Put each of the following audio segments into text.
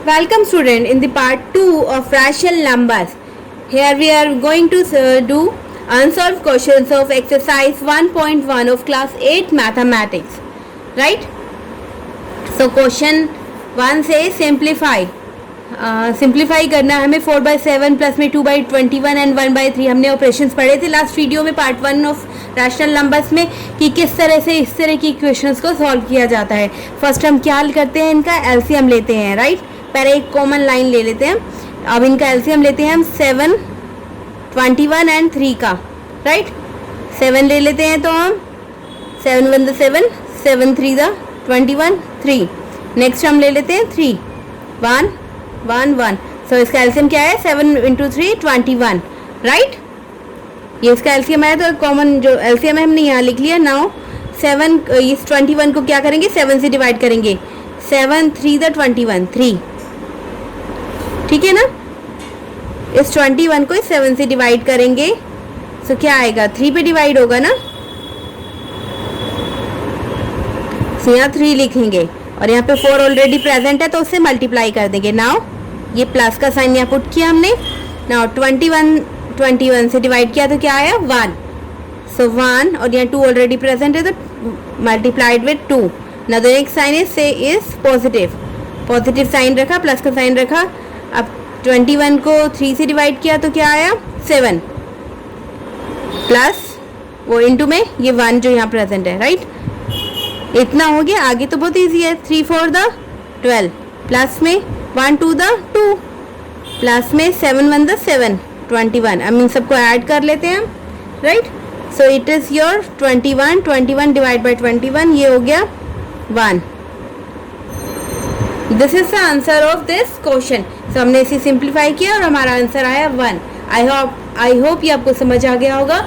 Welcome student in the part 2 of rational numbers. Here we are going to do unsolved questions of exercise 1.1 of class 8 mathematics. Right? So question 1 says simplify. Simplify करना है हमें 4/7 plus में 2/21 and 1/3. हमने operations पढ़े थे last video में part 1 of rational numbers में कि किस तरह से इस तरह की इक्वेशंस को सॉल्व किया जाता है. फर्स्ट हम क्या करते हैं, इनका एलसीएम लेते हैं. राइट, पहले एक कॉमन लाइन ले लेते हैं. अब इनका एलसीएम लेते हैं हम 7, 21 एंड 3 का. राइट, 7 ले लेते हैं तो हम 7 1 7, 7 3 21, 3. नेक्स्ट हम ले लेते हैं 3 1 1 1. सो इसका एलसीएम क्या है, 7 × 3 21. राइट, ये इसका एलसीएम है. तो कॉमन जो एलसीएम है हमने यहाँ लिख लिया. नाउ 7 इस 21 को क्या करेंगे, 7 से डिवाइड करेंगे. 7 3 21, 3. ठीक है ना, इस 21 को इस 7 से डिवाइड करेंगे. सो क्या आएगा, 3 पे डिवाइड होगा ना. सो यहाँ 3 लिखेंगे और यहाँ पे 4 ऑलरेडी प्रेजेंट है तो उससे मल्टीप्लाई कर देंगे. नाउ ये प्लस का साइन यहाँ पुट किया हमने. नाउ 21 से डिवाइड किया तो क्या आया, 1. सो 1 और यहाँ 2 ऑलरेडी प्रेजेंट है तो multiplied with 2. Now the next sign is say is positive sign रखा, प्लस का साइन रखा. अब 21 को 3 से डिवाइड किया तो क्या आया, 7 प्लस वो इनटू में ये 1 जो यहाँ प्रेजेंट है. राइट, इतना हो गया. आगे तो बहुत इजी है. 3 4 12 प्लस में 1 2 2 प्लस में 7 1 7 21. अब इन सबको ऐड कर लेते हैं. Right, so it is your 21 divide by 21, ये हो गया 1. This is the answer of this question. So हमने इसे सिंप्लीफाई किया और हमारा आंसर आया 1. आई होप ये आपको समझ आ गया होगा.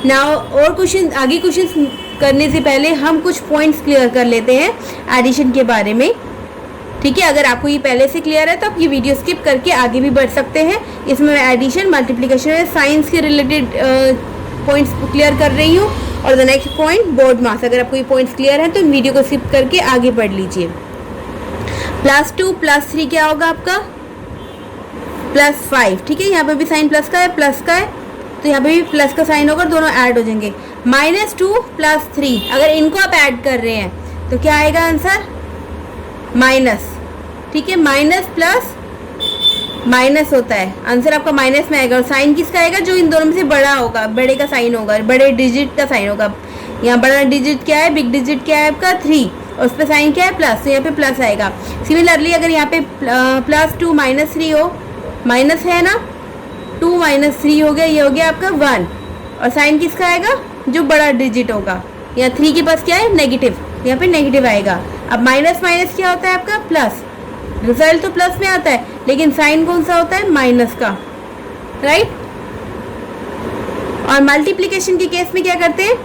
नाउ और क्वेश्चन, आगे क्वेश्चन करने से पहले हम कुछ पॉइंट्स क्लियर कर लेते हैं एडिशन के बारे में. ठीक है, अगर आपको ये पहले से क्लियर है तो आप ये वीडियो स्किप करके आगे भी बढ़ सकते हैं. इसमें मैं एडिशन, मल्टीप्लिकेशन और साइंस के रिलेटेड पॉइंट्स क्लियर कर रही हूँ. और द नेक्स्ट पॉइंट बोर्ड मास. अगर आपको ये पॉइंट्स क्लियर हैं तो इन वीडियो को स्किप करके आगे बढ़ लीजिए. +2 + 3 क्या होगा आपका, +5. ठीक है, यहाँ पे भी साइन प्लस का है तो यहाँ पे भी प्लस का साइन होगा, दोनों ऐड हो जाएंगे. -2 + 3, अगर इनको आप ऐड कर रहे हैं तो क्या आएगा आंसर, माइनस. ठीक है, माइनस प्लस माइनस होता है, आंसर आपका माइनस में आएगा. और साइन किसका आएगा, जो इन दोनों में से बड़ा होगा, बड़े का साइन होगा, बड़े डिजिट का साइन होगा. यहाँ बड़ा डिजिट क्या है, बिग डिजिट क्या है आपका 3, और उस पर साइन क्या है प्लस, तो यहाँ पे प्लस आएगा. सिमिलरली अगर यहाँ पे +2 - 3 हो, माइनस है ना, 2 - 3 हो गया, ये हो गया आपका 1. और साइन किसका आएगा, जो बड़ा डिजिट होगा. यहाँ 3 के पास क्या है, नेगेटिव, यहाँ पे नेगेटिव आएगा. अब माइनस माइनस क्या होता है आपका, प्लस. रिजल्ट तो प्लस में आता है लेकिन साइन कौन सा होता है, माइनस का. राइट, और मल्टीप्लिकेशन के केस में क्या करते हैं,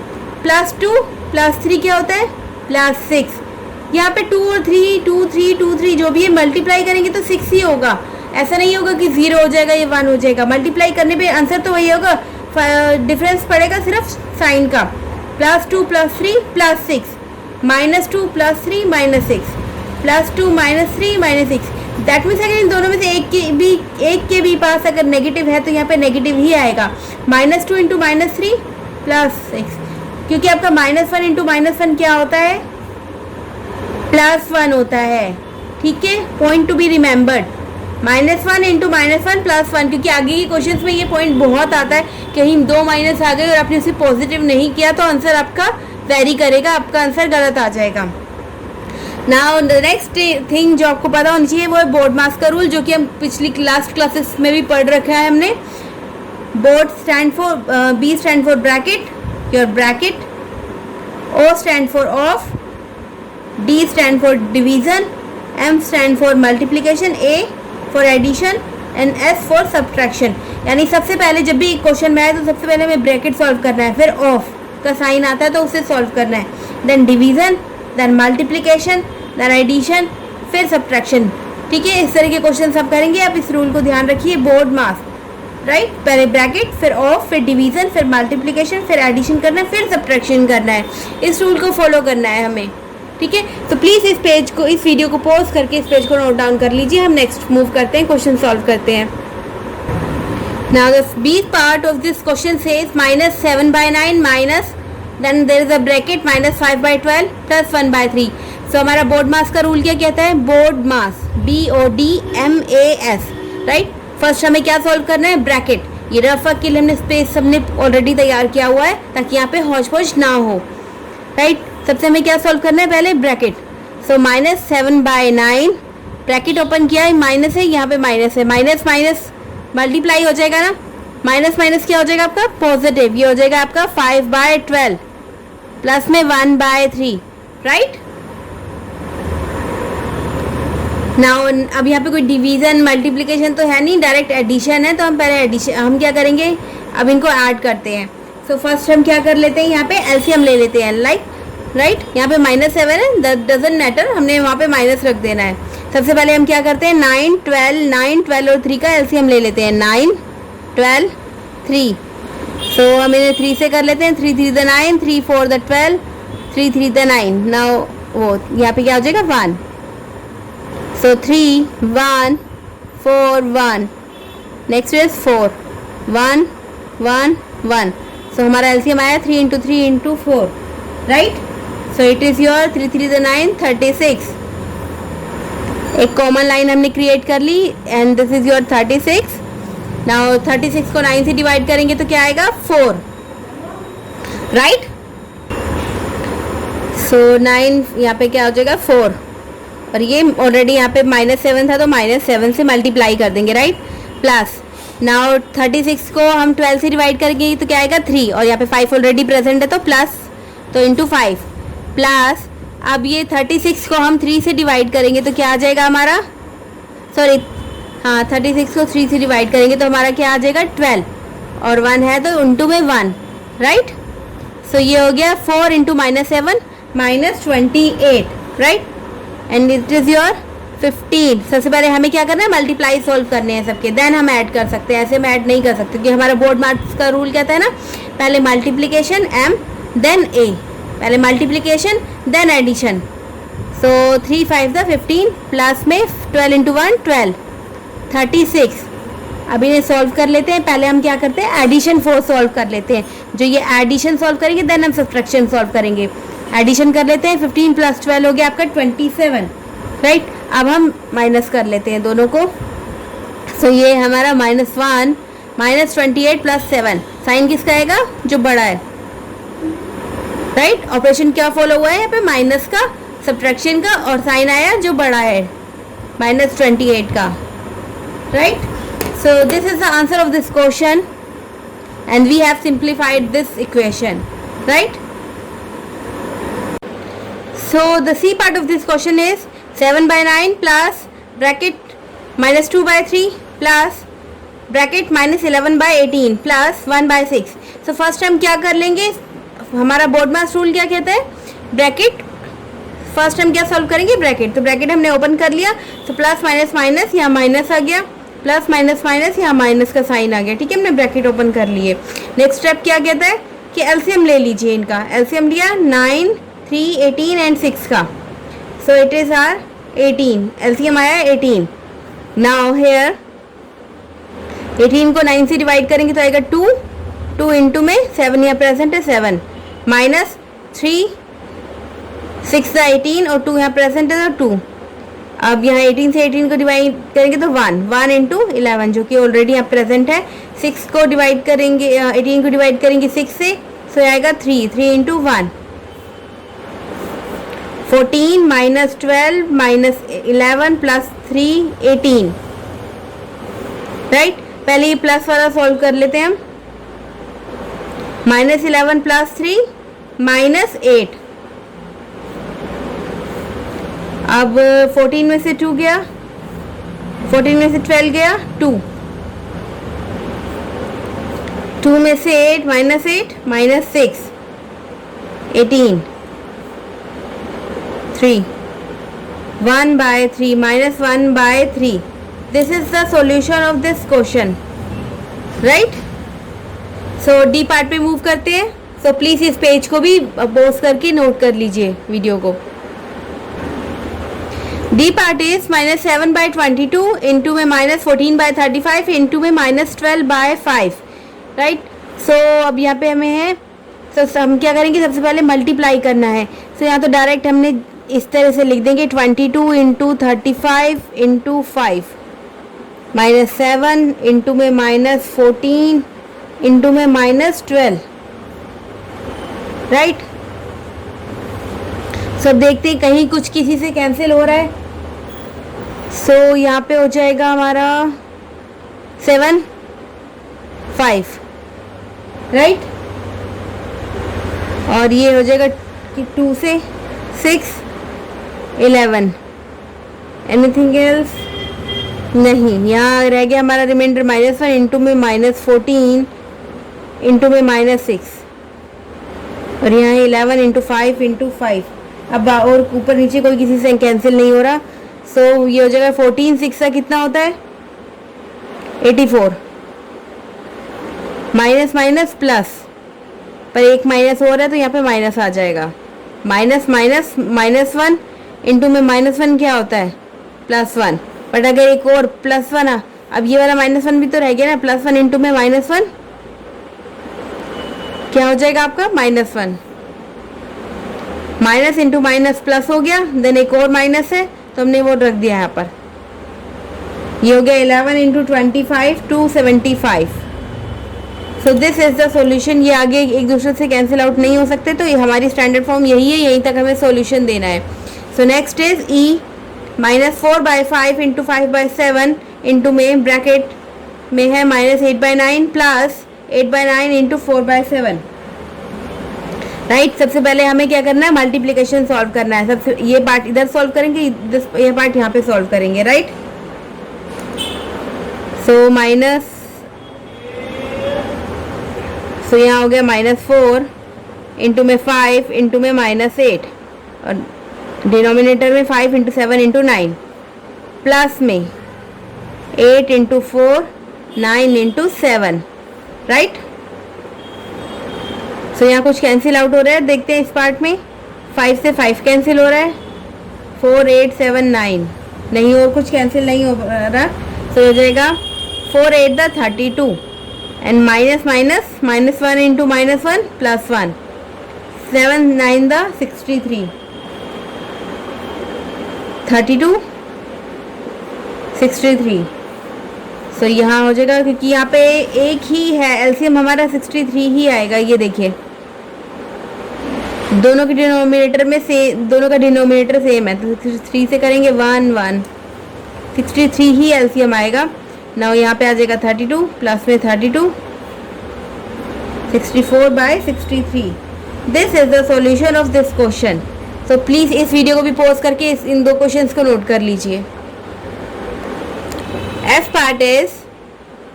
+2 + 3 क्या होता है, +6. यहाँ पे 2 और 3 2 3 2 3 जो भी है मल्टीप्लाई करेंगे तो 6 ही होगा. ऐसा नहीं होगा कि 0 हो जाएगा या 1 हो जाएगा. मल्टीप्लाई करने पे आंसर तो वही होगा, डिफरेंस पड़ेगा सिर्फ साइन का. +2 + 3 +6, -2 + 3 -6, +2 - 3 -6. दैट मीन्स अगर इन दोनों में से एक के भी पास अगर नेगेटिव है तो यहाँ पे नेगेटिव ही आएगा. -2 × -3 +6, क्योंकि आपका -1 × -1 क्या होता है, +1 होता है. ठीक है, पॉइंट टू बी रिमेंबर्ड. -1 × -1 +1, क्योंकि आगे के क्वेश्चंस में ये पॉइंट बहुत आता है. कहीं 2 माइनस आ गए और आपने उसे पॉजिटिव नहीं किया तो आंसर आपका वेरी करेगा, आपका आंसर गलत आ जाएगा. नाउ द नेक्स्ट थिंग जो आपको पता होनी चाहिए वो है बोर्ड मास का रूल, जो कि हम पिछली लास्ट क्लासेस में भी पढ़ रखा है हमने. Board stand for, B stand for bracket, your bracket. O stand for of, D stand for division, M stand for multiplication, A for addition and S for subtraction. यानी सबसे पहले जब भी क्वेश्चन में आए तो सबसे पहले हमें ब्रैकेट सॉल्व करना है, फिर ऑफ का साइन आता है तो उसे सॉल्व करना है, then division, then multiplication, then addition, फिर सब्ट्रैक्शन. ठीक है, इस तरह के क्वेश्चन सब करेंगे. आप इस रूल को ध्यान रखिए, बोर्ड मास. राइट, पहले ब्रैकेट, फिर ऑफ, फिर डिवीजन, फिर मल्टीप्लिकेशन, फिर एडिशन करना है, फिर सब्ट्रैक्शन करना है. इस रूल को फॉलो करना है हमें. ठीक है, तो प्लीज़ इस वीडियो को पॉज करके इस पेज को नोट डाउन कर लीजिए। हम नेक्स्ट मूव करते हैं, क्वेश्चन सॉल्व करते हैं। Now the B part of this question says -7/9 minus, then there is a bracket -5/12 plus 1/3. So हमारा बोर्ड मास का रूल क्या कहता है? बोर्ड मास BODMAS, राइट। फर्स्ट हमें क्या सॉल्व करना है? ब्रैकेट। ये रफ वर्क के लिए हमने स्पेस सबने ऑलरेडी तैयार किया हुआ है ताकि यहाँ पे हौच पौच ना हो, राइट। सबसे हमें क्या सॉल्व करना है? पहले ब्रैकेट। सो -7/9 ब्रैकेट ओपन किया है, माइनस है, यहाँ पे माइनस है, माइनस माइनस मल्टीप्लाई हो जाएगा ना, माइनस माइनस क्या हो जाएगा आपका? पॉजिटिव। ये हो जाएगा आपका 5/12 प्लस में 1/3, राइट। नाउ अब यहाँ पे कोई डिवीजन मल्टीप्लिकेशन तो है नहीं, डायरेक्ट एडिशन है, तो हम पहले एडिशन हम क्या करेंगे? अब इनको ऐड करते हैं। सो फर्स्ट हम क्या कर लेते हैं? यहाँ पे एलसीएम ले लेते हैं, लाइक, राइट। यहाँ पे -7 है, दैट डजंट मैटर, हमने वहाँ पे माइनस रख देना है। सबसे पहले हम क्या करते हैं? 9, 12 और 3 का एलसीएम ले लेते हैं। 9, 12, 3। सो हम इन्हें 3 से कर लेते हैं। 3 3 द 9, 3 4 द 12, 3 3 द 9। नाउ वो यहाँ पे क्या हो जाएगा? 1। सो 3 1 4 1, नेक्स्ट इज 4 1 1 1। सो हमारा एलसीएम आया 3 × 3 × 4, right. So it is your 3 3 the 9, 36। एक कॉमन लाइन हमने क्रिएट कर ली and this is your 36। Now 36 को 9 से डिवाइड करेंगे तो क्या आएगा? 4, राइट। सो 9 यहाँ पे क्या हो जाएगा? 4, और ये ऑलरेडी यहाँ पे -7 था तो -7 से मल्टीप्लाई कर देंगे, राइट। प्लस नाउ 36 को हम 12 से डिवाइड करेंगे तो क्या आएगा? 3, और यहाँ पे 5 ऑलरेडी प्रेजेंट है तो प्लस, तो इंटू 5 प्लस। अब ये 36 को हम 3 से डिवाइड करेंगे तो क्या आ जाएगा हमारा? सॉरी, हाँ, 36 को 3 से डिवाइड करेंगे तो हमारा क्या आ जाएगा? 12, और 1 है तो इंटू में 1, राइट। सो ये हो गया 4 × -7 -28, right, and it is your 15। सबसे पहले हमें क्या करना है? मल्टीप्लाई सॉल्व करने हैं सबके, देन हम ऐड कर सकते हैं। ऐसे हम ऐड नहीं कर सकते क्योंकि हमारा बोर्ड मार्क्स का रूल कहता है ना, पहले मल्टीप्लिकेशन M देन A, पहले multiplication then addition. So 3 5 the 15 plus में 12 × 1 12, 36। अब इन्हें सॉल्व कर लेते हैं। पहले हम क्या करते हैं? एडिशन 4 सॉल्व कर लेते हैं। जो ये एडिशन सॉल्व करेंगे देन हम सब्ट्रैक्शन सॉल्व करेंगे। एडिशन कर लेते हैं। 15 + 12 हो गया आपका 27, राइट। अब हम माइनस कर लेते हैं दोनों को। सो ये हमारा -1 -28 + 7, साइन किसका आएगा? जो बड़ा है, राइट। ऑपरेशन क्या फॉलो हुआ है यहाँ पे? माइनस का, सब्ट्रैक्शन का, और साइन आया जो बड़ा है -28 का, right. So this is the answer of this question and we have simplified this equation, right. So the C part of this question is 7/9 plus bracket -2/3 plus bracket -11/18 plus 1/6। So first हम क्या कर लेंगे? हमारा board मास rule क्या कहता है? Bracket. First हम क्या सॉल्व करेंगे? ब्रैकेट। तो ब्रैकेट हमने ओपन कर लिया, तो प्लस माइनस माइनस यहाँ माइनस आ गया, प्लस माइनस माइनस यहाँ माइनस का साइन आ गया, ठीक है। हमने ब्रैकेट ओपन कर लिए। नेक्स्ट स्टेप क्या कहता है कि एलसीएम ले लीजिए इनका। एलसीएम लिया 9 3 18 एंड 6 का। So it is our 18, LCM आया 18। नाउ हेयर 18 को 9 से डिवाइड करेंगे तो आएगा 2, 2 इंटू में 7 यहाँ प्रेजेंट है 7, माइनस 3 6 × 18 और 2 यहाँ प्रेजेंट है तो 2। अब यहाँ 18 से 18 को डिवाइड करेंगे तो 1, 1 × 11 जो कि ऑलरेडी यहाँ प्रेजेंट है। 6 को डिवाइड करेंगे 18 को डिवाइड करेंगे 6 से, सो आएगा 3, 3 × 1 14 -12 -11 + 3 18, राइट। पहले ये प्लस वाला सॉल्व कर लेते हैं हम। -11 + 3 -8। अब 14 में से 2 गया, 14 में से 12 गया 2, 2 में से 8 -8 -6 18 3 1/3 -1/3। This is the solution of this question, right? So D part पे मूव करते हैं। So प्लीज़ इस पेज को भी पॉज करके नोट कर लीजिए वीडियो को। डी पार्ट इज -7/22 इंटू में -14/35 इंटू में -12/5, राइट। सो अब यहाँ पे हमें है, तो हम क्या करेंगे, सबसे पहले मल्टीप्लाई करना है। सो यहाँ तो डायरेक्ट हमने इस तरह से लिख देंगे 22 इंटू 35 इंटू 5 -7 इंटू में -14 इंटू में -12, राइट। सब देखते हैं कहीं कुछ किसी से कैंसिल हो रहा है। सो यहाँ पे हो जाएगा हमारा 7 5, राइट। और ये हो जाएगा कि 2 से 6 11। एनीथिंग एल्स नहीं। यहाँ रह गया हमारा रिमाइंडर -1 इंटू में -14 इंटू में -6 और यहाँ 11 इंटू 5 इंटू 5। अब और ऊपर नीचे कोई किसी से कैंसिल नहीं हो रहा। सो ये हो जाएगा 14 6 का कितना होता है 84, माइनस माइनस प्लस, पर एक माइनस हो रहा है तो यहाँ पे माइनस आ जाएगा। -1 इंटू में -1 क्या होता है +1, बट अगर एक और +1 अब ये वाला -1 भी तो रह गया ना, +1 इंटू में -1 क्या हो जाएगा आपका -1, माइनस इंटू माइनस प्लस हो गया, देन एक और माइनस है तो हमने वो रख दिया यहाँ पर। ये हो गया 11 into 25 275। So this is the solution. ये आगे एक दूसरे से कैंसिल आउट नहीं हो सकते, तो ये हमारी स्टैंडर्ड फॉर्म यही है, यहीं तक हमें सॉल्यूशन देना है। So next is E -4/5 into 5/7 into में ब्रैकेट में है -8/9 प्लस 8/9 इंटू 4/7, राइट। सबसे पहले हमें क्या करना है, मल्टीप्लिकेशन सॉल्व करना है। सबसे ये पार्ट इधर सॉल्व करेंगे, ये पार्ट यहाँ पे सॉल्व करेंगे, राइट। सो यहाँ हो गया -4 इंटू में 5 इंटू में -8 और डिनोमिनेटर में 5 इंटू 7 इंटू 9 प्लस में 8 इंटू 4 9 इंटू 7, राइट। सो यहाँ कुछ कैंसिल आउट हो रहा है, देखते हैं इस पार्ट में। 5 से 5 कैंसिल हो रहा है, 4 8 7 9 नहीं, और कुछ कैंसिल नहीं हो रहा। सो हो जाएगा 4 8 the 32 and minus minus -1 into -1 plus 1 7 9 the 63 32 63। सो यहाँ हो जाएगा, क्योंकि यहाँ पे एक ही है, एलसीएम हमारा 63 ही आएगा। ये देखिए दोनों के डिनोमिनेटर में से, दोनों का डिनोमिनेटर सेम है, तो 3 से करेंगे 1 1 63 ही एलसीएम आएगा। नाउ यहाँ पे आ जाएगा 32 प्लस में 32 64/63। This is the solution of this question. So please इस वीडियो को भी पॉज करके इन दो क्वेश्चंस को नोट कर लीजिए। F part is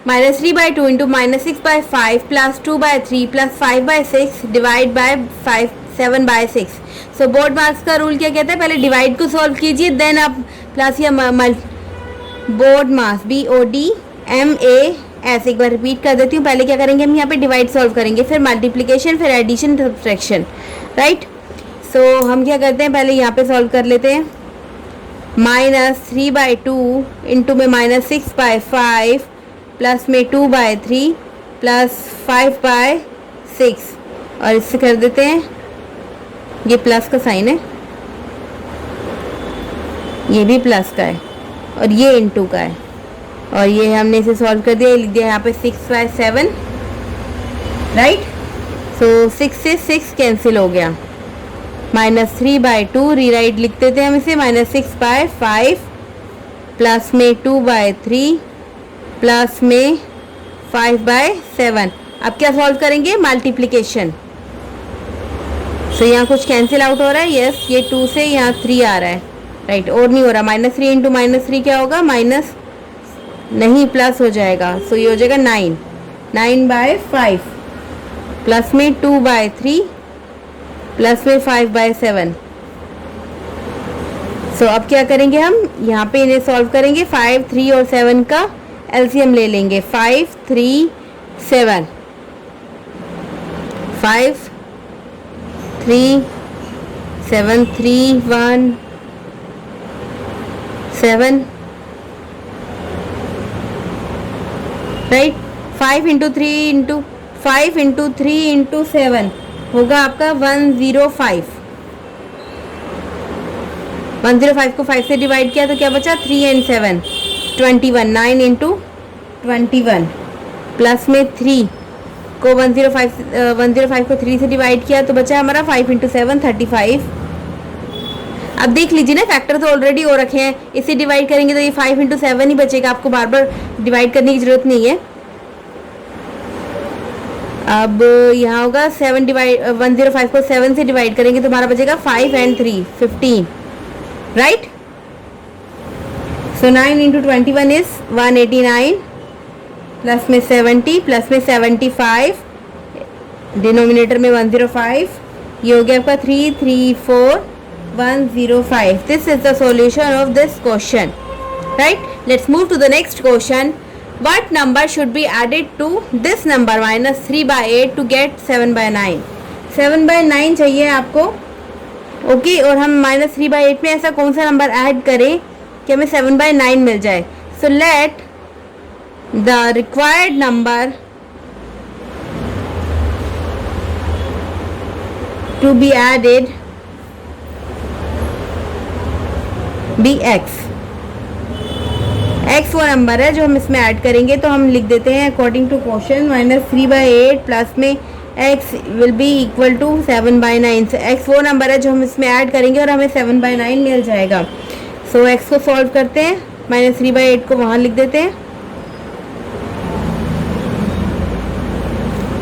-3/2 into -6/5 plus 2/3 plus 5/6 divide by 7/6। So board marks का रूल क्या कहता है, पहले डिवाइड को सॉल्व कीजिए, देन आप प्लस या बोर्ड मार्क्स BODMAS एक बार रिपीट कर देती हूँ। पहले क्या करेंगे हम यहाँ पे डिवाइड सॉल्व करेंगे, फिर मल्टीप्लिकेशन, फिर एडिशन, सब्ट्रैक्शन, राइट। सो हम क्या करते हैं, पहले यहाँ पे सॉल्व कर लेते हैं। -3/2 इंटू में -6/5 प्लस में 2/3 प्लस 5/6 और इससे कर देते हैं, ये प्लस का साइन है, ये भी प्लस का है और ये इंटू का है, और ये हमने इसे सॉल्व कर दिया, लिख दिया यहाँ पे 6/7, राइट। सो 6 से 6 कैंसिल हो गया, -3/2 रीराइट लिख देते हैं हम इसे, -6/5 प्लस में 2/3 प्लस में 5/7। अब क्या सॉल्व करेंगे, मल्टीप्लिकेशन। सो यहाँ कुछ कैंसिल आउट हो रहा है, यस, ये 2 से यहाँ 3 आ रहा है, राइट, और नहीं हो रहा। -3 इंटू -3 क्या होगा, माइनस नहीं प्लस हो जाएगा। सो ये हो जाएगा 9/5 प्लस में 2/3 प्लस में 5/7। सो अब क्या करेंगे हम, यहाँ पे इन्हें सॉल्व करेंगे, 5 3 और 7 का एलसीएम ले लेंगे, 5 3 7 5 3 7 3 1 7, right. 5 into 3 into 5 into 3 into 7 होगा आपका 105। 105 को 5 से डिवाइड किया तो क्या बचा, 3 एंड 7 21। 9 इंटू 21 प्लस में 3 को 105 को 3 से डिवाइड किया तो बचा हमारा 5 इंटू 7 35। अब देख लीजिए ना, फैक्टर तो ऑलरेडी हो रखे हैं, इसे डिवाइड करेंगे तो ये 5 इंटू 7 ही बचेगा, आपको बार बार डिवाइड करने की जरूरत नहीं है। अब यहाँ होगा 105 को 7 से डिवाइड करेंगे तो हमारा बचेगा 5 and 3 15, right. So 9 into 21 is 189 plus में 70 प्लस में 75, डिनोमिनेटर में 105, ये हो गया आपका 334,105। This is the solution of this question, right. Let's move to the next question. What number should be added to this number -3/8 to get 7/9? 7/9 चाहिए आपको, okay. और हम -3/8 में ऐसा कौन सा नंबर ऐड करें कि हमें 7/9 मिल जाए। So let the required number to be added be x। x वो नंबर है जो हम इसमें ऐड करेंगे, तो हम लिख देते हैं अकॉर्डिंग टू क्वेश्चन -3/8 प्लस में x will be equal to 7/9। x वो नंबर है जो हम इसमें ऐड करेंगे और हमें 7/9 मिल जाएगा। सो x को सॉल्व करते हैं, -3/8 को वहाँ लिख देते हैं।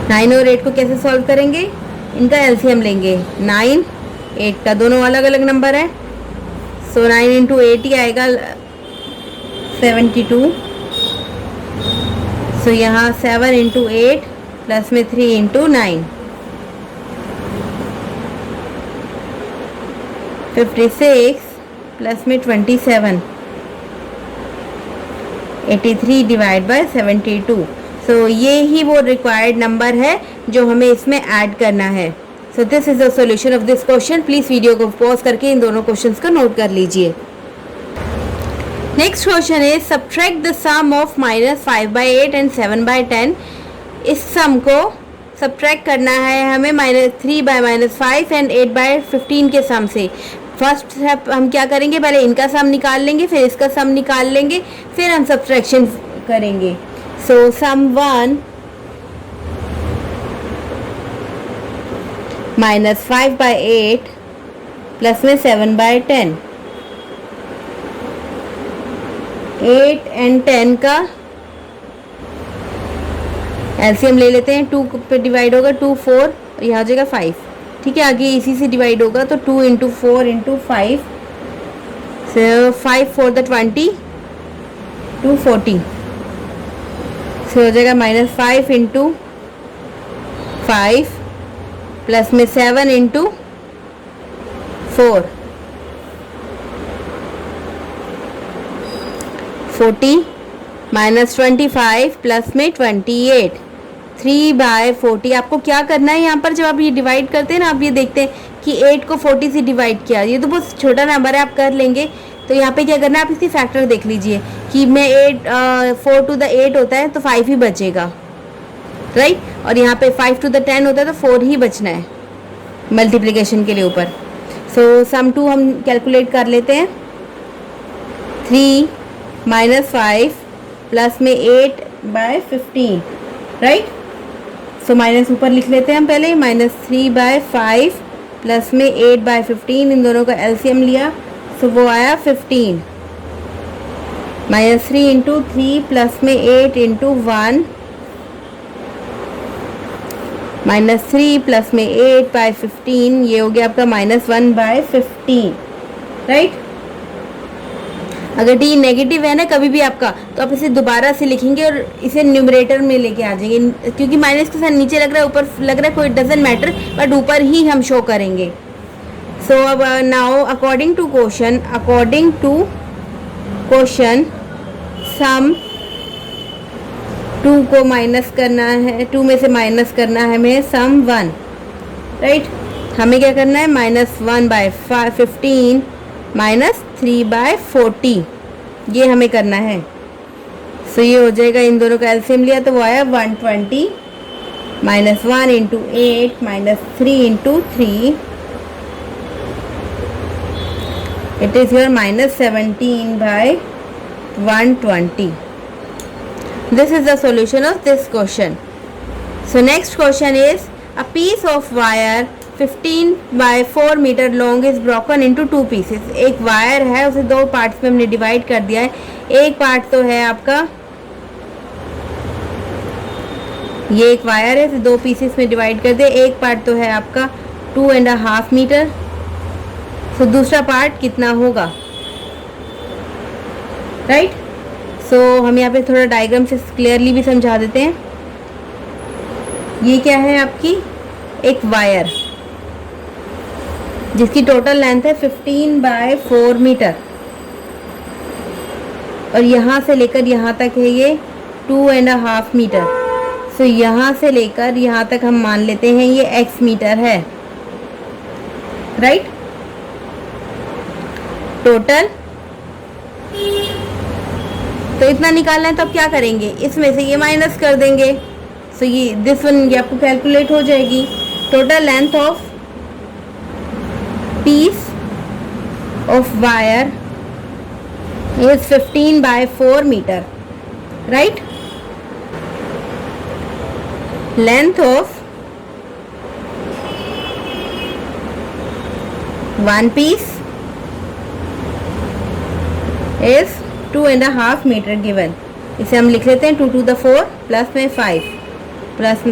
9 और 8 को कैसे सॉल्व करेंगे, इनका एलसीएम लेंगे। 9 8 का दोनों अलग अलग नंबर है, सो 9 इंटू 8 ही आएगा 72। सो यहाँ 7 इंटू 8 प्लस में 3 इंटू 9 56 प्लस में 27 83 डिवाइड बाय 72। सो ये ही वो रिक्वायर्ड नंबर है जो हमें इसमें ऐड करना है। So this is the solution of this question. Please video को पॉज करके इन दोनों क्वेश्चंस का नोट कर लीजिए। नेक्स्ट क्वेश्चन है subtract the sum of -5/8 and 7/10। इस सम को सब्ट्रैक्ट करना है हमें -3/-5 एंड 8/15 के सम से। फर्स्ट स्टेप हम क्या करेंगे, पहले इनका सम निकाल लेंगे, फिर इसका सम निकाल लेंगे, फिर हम सब्ट्रैक्शन करेंगे। सो सम 1 -5/8 प्लस में 7/10, 8 एंड 10 का एलसीएम ले लेते हैं। 2 पे डिवाइड होगा 2 4, यहाँ हो जाएगा 5, ठीक है। आगे इसी से डिवाइड होगा तो 2 इंटू 4 इंटू 5, सो 5 4 द 20 240, सो हो जाएगा -5 इंटू 5 प्लस में 7 इंटू 4 40 -25 प्लस में 28 3/40। आपको क्या करना है यहाँ पर, जब आप ये डिवाइड करते हैं ना, आप ये देखते हैं कि 8 को 40 से डिवाइड किया, ये तो बहुत छोटा नंबर है, आप कर लेंगे। तो यहाँ पे क्या करना है, आप इसकी फैक्टर देख लीजिए कि मैं 4 to the 8 होता है तो 5 ही बचेगा, राइट। और यहाँ पे 5 to the 10 होता है तो 4 ही बचना है मल्टीप्लिकेशन के लिए ऊपर। सो सम 2 हम कैलकुलेट कर लेते हैं। 3 -5 प्लस में 8/15, राइट। सो माइनस ऊपर लिख लेते हैं हम पहले, -3/5 प्लस में 8/15, इन दोनों का एलसीएम लिया, सो वो आया 15। -3 इंटू 3 प्लस में 8 इंटू 1, -3 प्लस में 8/15, ये हो गया आपका -1/15, राइट। अगर डी नेगेटिव है ना कभी भी आपका, तो आप इसे दोबारा से लिखेंगे और इसे न्यूमरेटर में लेके आ जाएंगे, क्योंकि माइनस के साथ नीचे लग रहा है ऊपर लग रहा है, कोई डजेंट मैटर, बट ऊपर ही हम शो करेंगे। सो अब नाउ अकॉर्डिंग टू क्वेश्चन सम 2 को माइनस करना है, 2 में से माइनस करना है हमें सम 1, राइट। हमें क्या करना है, -1/15 -3/40, ये हमें करना है। सो ये हो जाएगा, इन दोनों का एलसीएम लिया तो वो आया 120 minus 1 into 8 minus 3 into 3, it is your minus 17 by 120. This is the solution of this question. So next question is, a piece of wire 15 by 4 meter long is broken into two pieces. एक wire है, उसे दो parts में हमने divide कर दिया है। एक पार्ट तो है आपका, ये एक वायर है, इसे दो पीसेस में डिवाइड कर दिया। एक पार्ट तो है आपका 2.5 मीटर। सो दूसरा पार्ट कितना होगा, राइट। सो हम यहाँ पे थोड़ा डायग्राम से क्लियरली भी समझा देते हैं। ये क्या है आपकी, एक वायर जिसकी टोटल लेंथ है 15 बाय 4 मीटर, और यहाँ से लेकर यहाँ तक है ये 2.5 मीटर। सो यहाँ से लेकर यहाँ तक हम मान लेते हैं ये x मीटर है, राइट। टोटल तो इतना निकालना है, तो अब क्या करेंगे, इसमें से ये माइनस कर देंगे। सो ये दिस वन ये आपको कैलकुलेट हो जाएगी। Total length of piece of wire is 15 by 4 metre, right. Length of one piece is 2.5 metre given. इसे हम लिख लेते हैं 2 to the 4 प्लस में 5 प्लस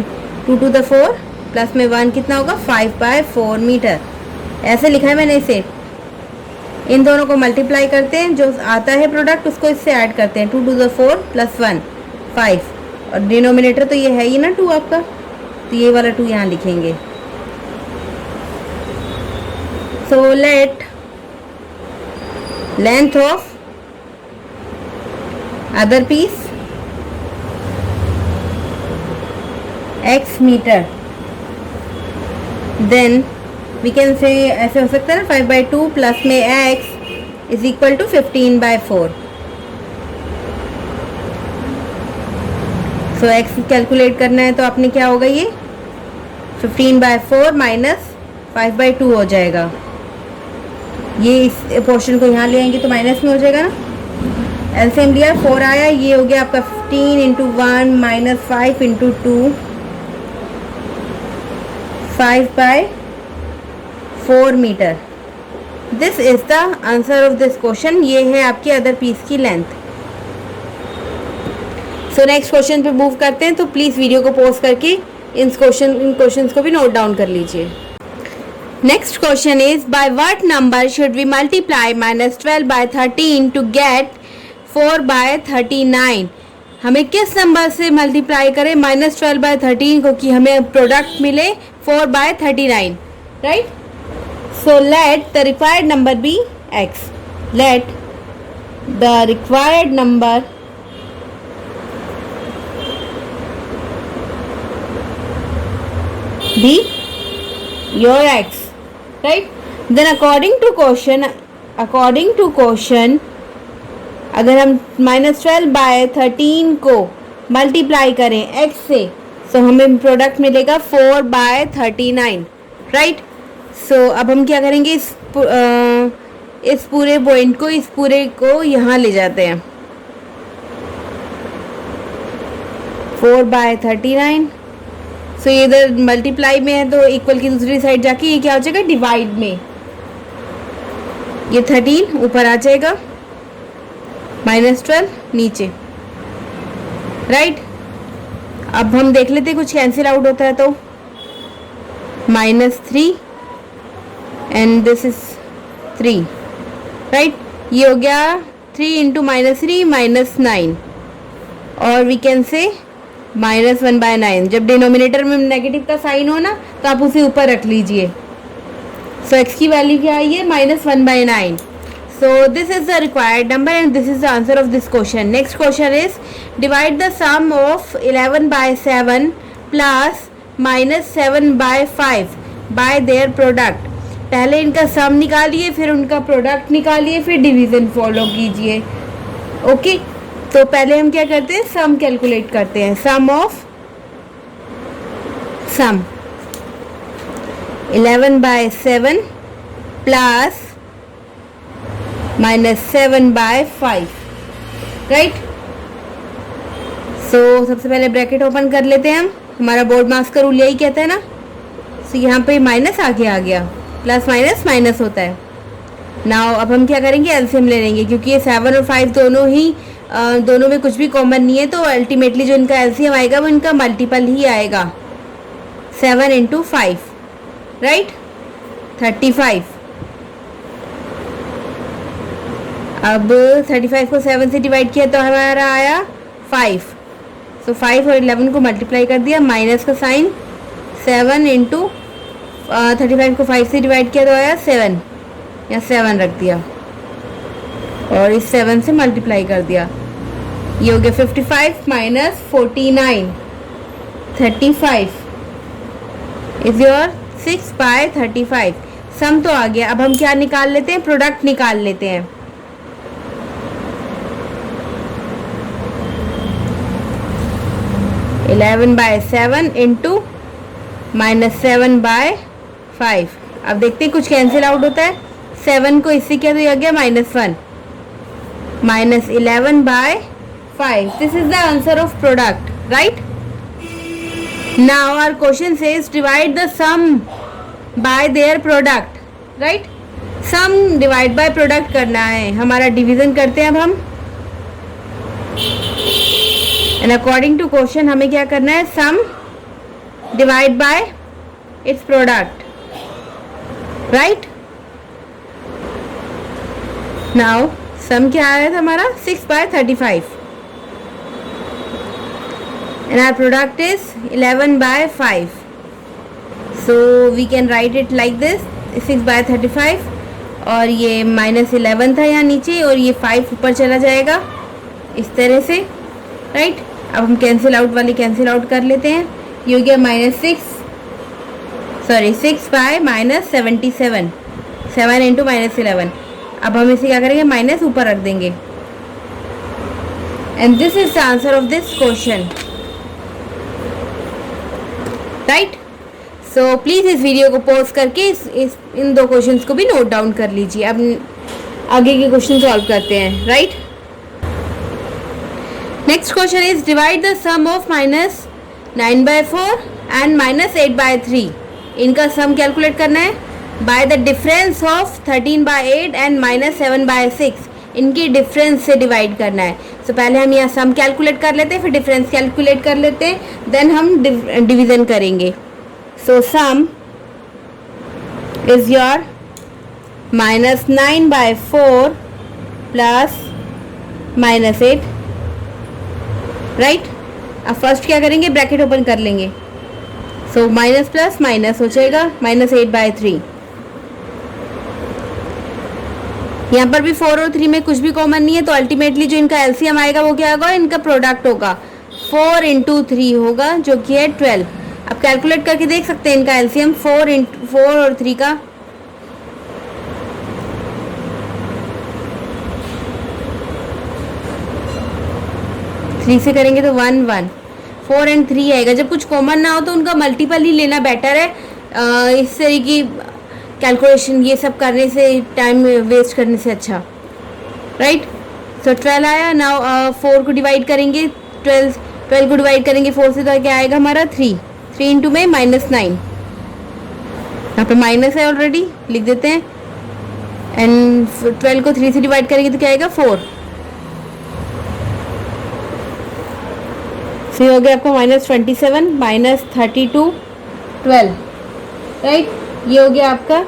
2 to the 4 प्लस में 1 कितना होगा, 5 बाय 4 मीटर। ऐसे लिखा है मैंने इसे। इन दोनों को मल्टीप्लाई करते हैं, जो आता है प्रोडक्ट उसको इससे ऐड करते हैं। 2 to the 4 प्लस 1 5, और डिनोमिनेटर तो ये है ही ना 2 आपका, तो ये वाला 2 यहाँ लिखेंगे। So let length of other piece x meter, then we can say ऐसे हो सकता है ना, 5 by 2 प्लस में x is equal to 15 by 4। So x calculate करना है, तो आपने क्या होगा, ये 15 by 4 माइनस 5 by 2 हो जाएगा। ये इस पोर्शन को यहाँ ले आएंगे तो माइनस में हो जाएगा ना। एलसीएम लिया 4 आया, ये हो गया आपका 15 into 1 minus 5 into 2, 5 by 4 metre. This is the answer of this question. ये है आपकी अदर पीस की लेंथ। सो नेक्स्ट क्वेश्चन पे मूव करते हैं, तो प्लीज़ वीडियो को पॉज करके इन क्वेश्चंस को भी नोट डाउन कर लीजिए। Next question is, by what number should we multiply -12 by 13 to get 4 by 39। हमें किस नंबर से मल्टीप्लाई करें -12 by 13 को कि हमें प्रोडक्ट मिले 4 by 39, right. So let the required number be x। Let the required number be your x, right. Then according to question अगर हम -12 by 13 को मल्टीप्लाई करें x से, तो हमें प्रोडक्ट मिलेगा 4 by 39, राइट। सो अब हम क्या करेंगे, इस पूरे पॉइंट को, इस पूरे को यहाँ ले जाते हैं। 4 by 39। सो ये इधर मल्टीप्लाई में है, तो इक्वल की दूसरी साइड जाके ये क्या हो जाएगा, डिवाइड में। ये 13 ऊपर आ जाएगा, -12 नीचे, राइट। अब हम देख लेते हैं कुछ कैंसिल आउट होता है, तो -3 एंड दिस इज 3, राइट। ये हो गया 3 इंटू -3 -9, और वी कैन से -1 by 9। जब डिनोमिनेटर में नेगेटिव का साइन हो ना, तो आप उसे ऊपर रख लीजिए। सो x की वैल्यू क्या आई है, -1 by 9। So this is the required number and this is the answer of this question. Next question is, divide the sum of 11 by 7 plus -7 by 5 by their product। पहले इनका सम निकालिए, फिर उनका प्रोडक्ट निकालिए, फिर डिवीज़न फॉलो कीजिए। Okay, तो पहले हम क्या करते हैं, सम कैलकुलेट करते हैं। सम 11/7 प्लस -7/5, राइट। सो सबसे पहले ब्रैकेट ओपन कर लेते हैं हम, हमारा बोर्ड मास का रूल यही कहता है ना। सो यहाँ पे माइनस आगे आ गया, प्लस माइनस माइनस होता है। नाउ अब हम क्या करेंगे, एलसीएम ले लेंगे, क्योंकि ये 7 और 5 दोनों में कुछ भी कॉमन नहीं है, तो अल्टीमेटली जो इनका एलसीएम आएगा वो इनका मल्टीपल ही आएगा। 7 × 5, राइट, 35। अब 35 को 7 से डिवाइड किया तो हमारा आया 5। सो 5 और 11 को मल्टीप्लाई कर दिया, माइनस का साइन, 7 × 35 को 5 से डिवाइड किया तो आया 7, या 7 रख दिया और इस 7 से मल्टीप्लाई कर दिया। ये हो गया 55 - 49, 35 इज योर 6/35। सम तो आ गया, अब हम क्या निकाल लेते हैं, प्रोडक्ट निकाल लेते हैं। (11/7 × -7/5। अब देखते हैं कुछ कैंसिल आउट होता है। 7 को इससे किया तो ये आ गया -1, -11/5। This is the answer of product, right. Now our question says divide the sum by their product, right. Sum divide by product करना है, हमारा डिवीजन करते हैं अब हम। एंड अकॉर्डिंग टू क्वेश्चन हमें क्या करना है, sum divide by its product, right. Now sum क्या आया था हमारा, 6/35 and our product is 11/5. So we can write it like this, 6/35 और ये -11 था यहाँ नीचे और ये 5 ऊपर चला जाएगा इस तरह से, राइट। अब हम कैंसिल आउट वाले कैंसिल आउट कर लेते हैं। ये हो गया -6 -77, 7 × -11। अब हम इसे क्या करेंगे, माइनस ऊपर रख देंगे। And this is the answer of this question, right. So please इस वीडियो को पॉज करके इन 2 क्वेश्चंस को भी नोट डाउन कर लीजिए। अब आगे के क्वेश्चन सॉल्व करते हैं, right. Next question is divide the sum of -9/4 and -8/3। इनका सम कैलकुलेट करना है by the difference of 13/8 and -7/6। इनकी डिफरेंस से डिवाइड करना है। तो पहले हम यहाँ सम कैलकुलेट कर लेते हैं, फिर डिफरेंस कैलकुलेट कर लेते हैं, देन हम डिवीजन करेंगे। So sum is your -9/4 plus -8, right. अब फर्स्ट क्या करेंगे, ब्रैकेट ओपन कर लेंगे। सो माइनस प्लस माइनस हो जाएगा, -8/3। यहाँ पर भी 4 और 3 में कुछ भी कॉमन नहीं है, तो अल्टीमेटली जो इनका एलसीएम आएगा वो क्या होगा, इनका प्रोडक्ट होगा। 4 × 3 होगा जो कि है 12। अब कैलकुलेट करके देख सकते हैं इनका एलसीएम 4 और 3 का। थ्री से करेंगे तो 1 1, 4 और 3 आएगा। जब कुछ कॉमन ना हो तो उनका मल्टीपल ही लेना बेटर है। इस तरह की कैलकुलेशन ये सब करने से, टाइम वेस्ट करने से अच्छा, राइट। सो 12 आया। नाउ 4 को डिवाइड करेंगे, 12 को डिवाइड करेंगे 4 से तो क्या आएगा हमारा 3 × में -9। यहाँ पे माइनस है ऑलरेडी, लिख देते हैं। एंड 12 को 3 से डिवाइड करेंगे तो क्या आएगा 4। फिर हो गया आपका -27 -32 12, राइट। ये हो गया आपका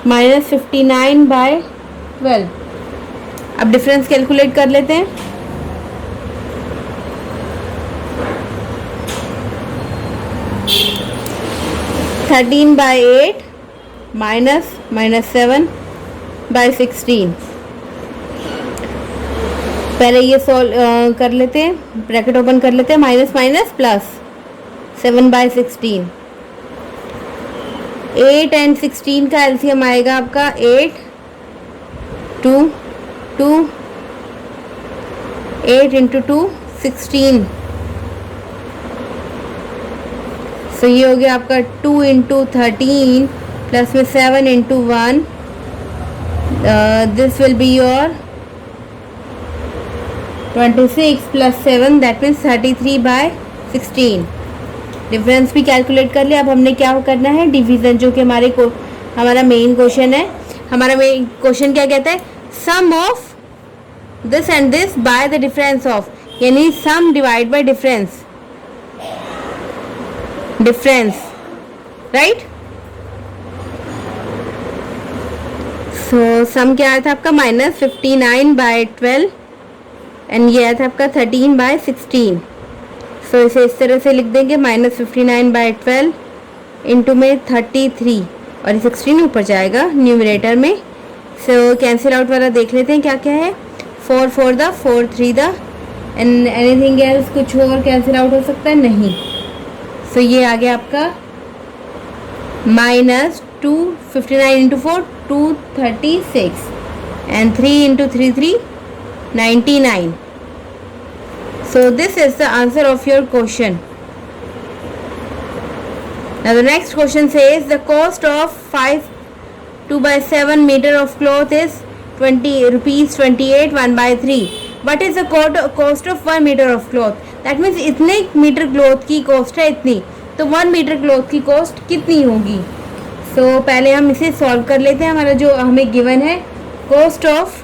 -59/12। अब डिफरेंस कैलकुलेट कर लेते हैं। (13/8 -7/16) पहले ये सॉल्व कर लेते हैं, ब्रैकेट ओपन कर लेते हैं। Minus minus plus 7/16। 8 और 16 का एलसीएम आएगा आपका 8, 2, 2, 8 इंटू 2 16। सो ये हो गया आपका 2 इंटू 13 प्लस में 7 into 1, this will be your 26 plus 7, that means 33/16। Difference भी कैलकुलेट कर लिया। अब हमने क्या करना है, डिवीज़न, जो कि हमारा मेन क्वेश्चन है। हमारा मेन क्वेश्चन क्या कहता है, sum of this and this by the difference of, यानी sum divide by difference, right. So sum क्या आया था आपका -59/12 एंड ये आया था आपका 13/16। सो इसे इस तरह से लिख देंगे, -59/12 इंटू में 33 और ये 16 ऊपर जाएगा न्यूमरेटर में। सो कैंसिल आउट वाला देख लेते हैं क्या क्या है। 4 4 the 4 3 the end anything else, कुछ और कैंसिल आउट हो सकता है, नहीं। सो ये आ गया आपका -259 into 4 236 and 3 into 3 3 99। So this is the answer of your question. Now the next question says the cost of 5 2/7 meter of cloth is 20 rupees 28 1/3. What is the cost of 1 meter of cloth? That means इतने metre cloth की cost है इतनी, तो 1 metre cloth की cost कितनी होगी। सो पहले हम इसे सॉल्व कर लेते हैं। हमारा जो हमें गिवन है, cost of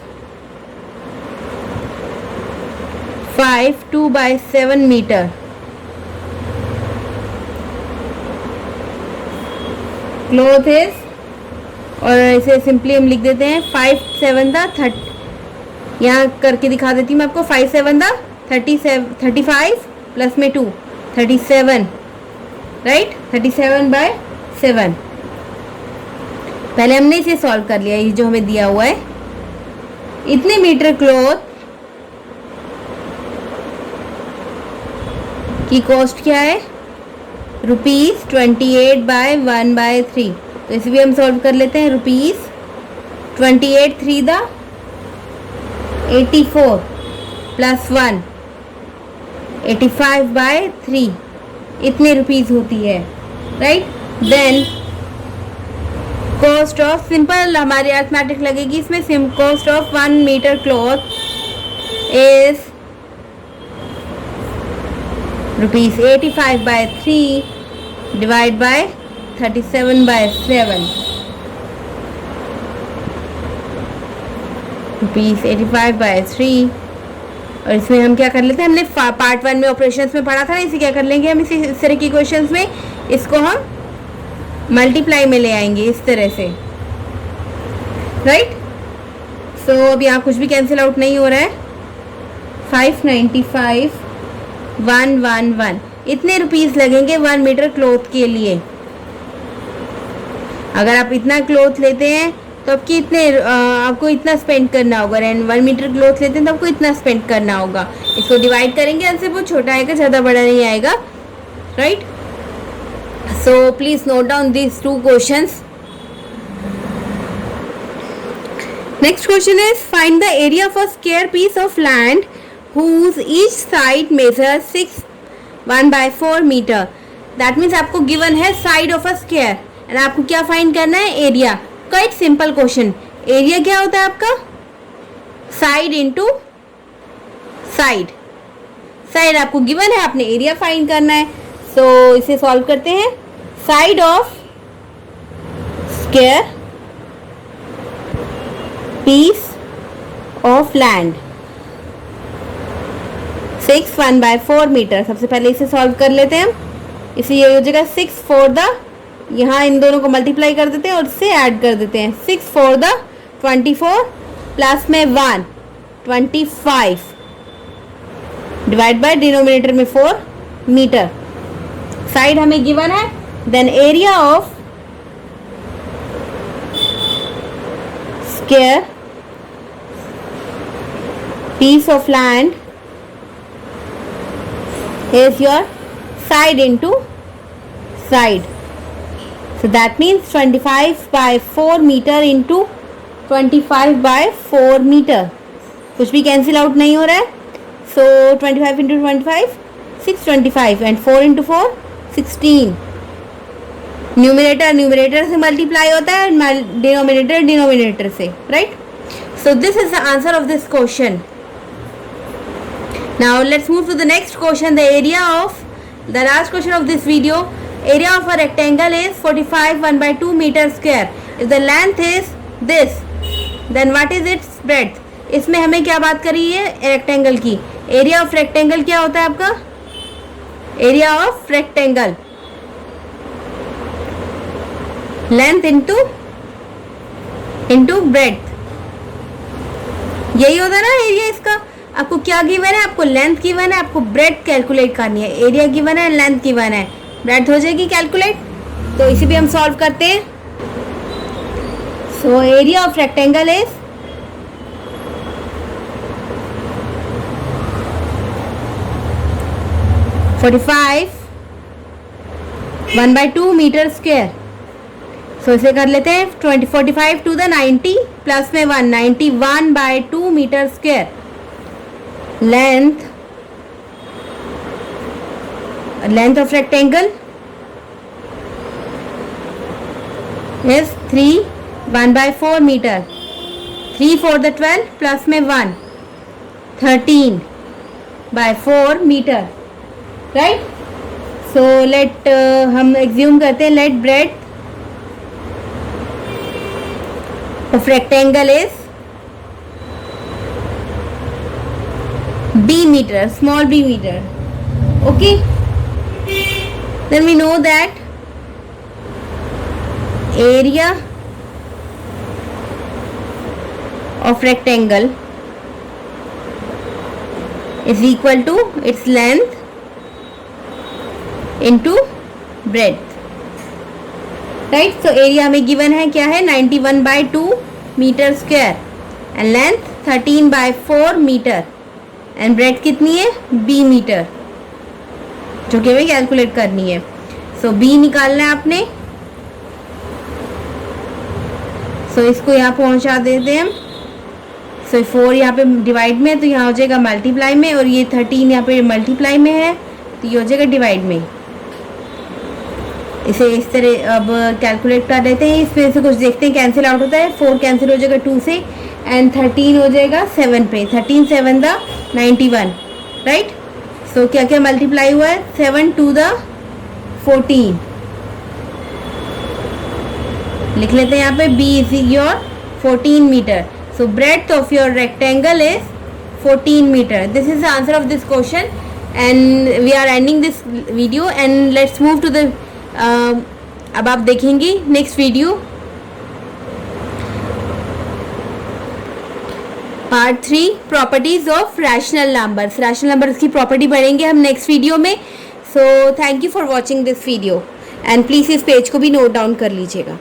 5 2/7 metre cloth is, और इसे सिंपली हम लिख देते हैं 5 7 द 30, यहाँ करके दिखा देती हूँ मैं आपको। 5 7 द 35 प्लस में 2 37, राइट, 37/7। पहले हमने इसे सॉल्व कर लिया, ये जो हमें दिया हुआ है, इतने मीटर क्लॉथ की कॉस्ट क्या है, ₹28/1/3। तो इसे भी हम सॉल्व कर लेते हैं। ₹28 3 द 84 प्लस 1 85/3, इतने रुपीस होती है, right. Then cost of, simple हमारी अर्थमेटिक लगेगी इसमें, cost of 1 metre cloth is ₹85/3 divide by 37/7, ₹85/3। और इसमें हम क्या कर लेते हैं, हमने पार्ट 1 में ऑपरेशंस में पढ़ा था ना, इसे क्या कर लेंगे हम, इस तरह की क्वेश्चंस में इसको हम मल्टीप्लाई में ले आएंगे इस तरह से, राइट। सो अब यहाँ कुछ भी कैंसिल आउट नहीं हो रहा है। 595 111, इतने रुपीस लगेंगे 1 मीटर क्लॉथ के लिए। अगर आप इतना क्लॉथ लेते हैं तो आपकी आपको इतना स्पेंड करना होगा, एंड 1 मीटर क्लॉथ लेते हैं तो आपको इतना स्पेंड करना होगा। इसको डिवाइड करेंगे, इससे वो छोटा आएगा, ज़्यादा बड़ा नहीं आएगा, right. So please note down these 2 questions. Next question is find the area of a square piece of land whose each side measures 1/4 metre. That means आपको गिवन है side of a square and आपको क्या find करना है, area. Quite simple question. Area क्या होता है आपका, साइड इंटू साइड। साइड आपको गिवन है, आपने एरिया फाइंड करना है। सो इसे सॉल्व करते हैं। Side of square piece of land 1/4 metre. सबसे पहले इसे सॉल्व कर लेते हैं हम। इसे ये हो जाएगा 6 4 द, यहाँ इन दोनों को मल्टीप्लाई कर देते हैं और इससे ऐड कर देते हैं। 6 4 द 24 प्लस में 1 25 डिवाइड बाय डिनोमिनेटर में 4 मीटर। साइड हमें गिवन है। Then area of square piece of land is your side into side. So that means 25/4 meter into 25/4 meter. कुछ भी कैंसिल आउट नहीं हो रहा है। So 25 into 25, 625 and 4 into 4, 16. Numerator से मल्टीप्लाई होता है, डिनोमिनेटर से, right? So this is the answer of this question. Now let's move to the next question. The last question of this video. Area of a rectangle is 45 1/2 meter square. If the length is this, then what is its breadth? इसमें हमें क्या बात करी है? Rectangle की. Area of rectangle क्या होता है आपका? Area of rectangle length into breadth, यही होता है ना एरिया इसका. आपको क्या गिवन है? आपको लेंथ गिवन है, आपको ब्रेड्थ कैलकुलेट करनी है. एरिया गिवन है, लेंथ गिवन है, ब्रेड्थ हो जाएगी कैलकुलेट. तो इसी भी हम सॉल्व करते हैं. So area of rectangle is 45 1/2 metre square. So इसे कर लेते हैं 45 टू द 90 प्लस में 1, 91/2 metre square. Length of rectangle is 3 1/4 metre. 3 4 the 12 plus में 1, 13/4 मीटर, राइट? सो लेट हम एज्यूम करते हैं, let breadth of rectangle is b meter, small b meter. Okay, then we know that area of rectangle is equal to its length into breadth, right? तो area हमें given है, क्या है? 91/2 metre square and length 13/4 metre and breadth कितनी है? b metre, जो कि हमें कैलकुलेट करनी है. सो b निकालना है आपने. सो इसको यहाँ पहुँचा देते हैं हम. सो 4 यहाँ पे डिवाइड में है तो यहाँ हो जाएगा मल्टीप्लाई में, और ये 13 यहाँ पे मल्टीप्लाई में है तो ये हो जाएगा डिवाइड में. इसे इस तरह अब कैलकुलेट कर लेते हैं. इसमें से कुछ देखते हैं, कैंसिल आउट होता है. 4 कैंसिल हो जाएगा 2 से एंड 13 हो जाएगा 7 पे. 13 7 द 91, राइट? सो क्या क्या मल्टीप्लाई हुआ है? 7 2 द 14. लिख लेते हैं यहाँ पे b is your 14 metre. So breadth of your rectangle is 14 metre. This is the answer of this question and we are ending this video and let's move to the अब आप देखेंगे next video part 3 properties of rational numbers. Rational numbers की property पढ़ेंगे हम next video में. So thank you for watching this video and please इस page को भी नोट डाउन कर लीजिएगा.